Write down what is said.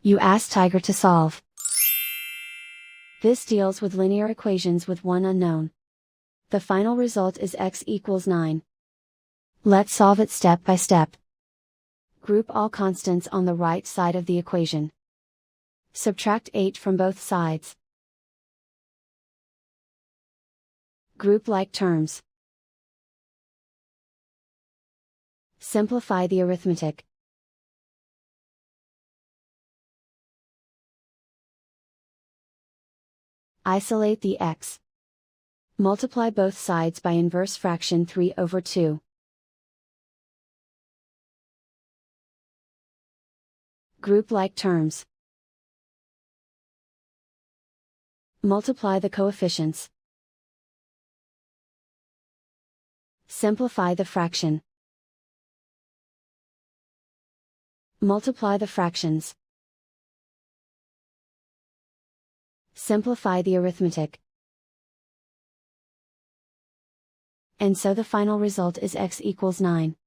You ask Tiger to solve. This deals with linear equations with one unknown. The final result is x equals 9. Let's solve it step by step. Group all constants on the right side of the equation. Subtract 8 from both sides. Group like terms. Simplify the arithmetic. Isolate the x. Multiply both sides by inverse fraction 3/2. Group like terms. Multiply the coefficients. Simplify the fraction. Multiply the fractions. Simplify the arithmetic. And so the final result is x equals 9.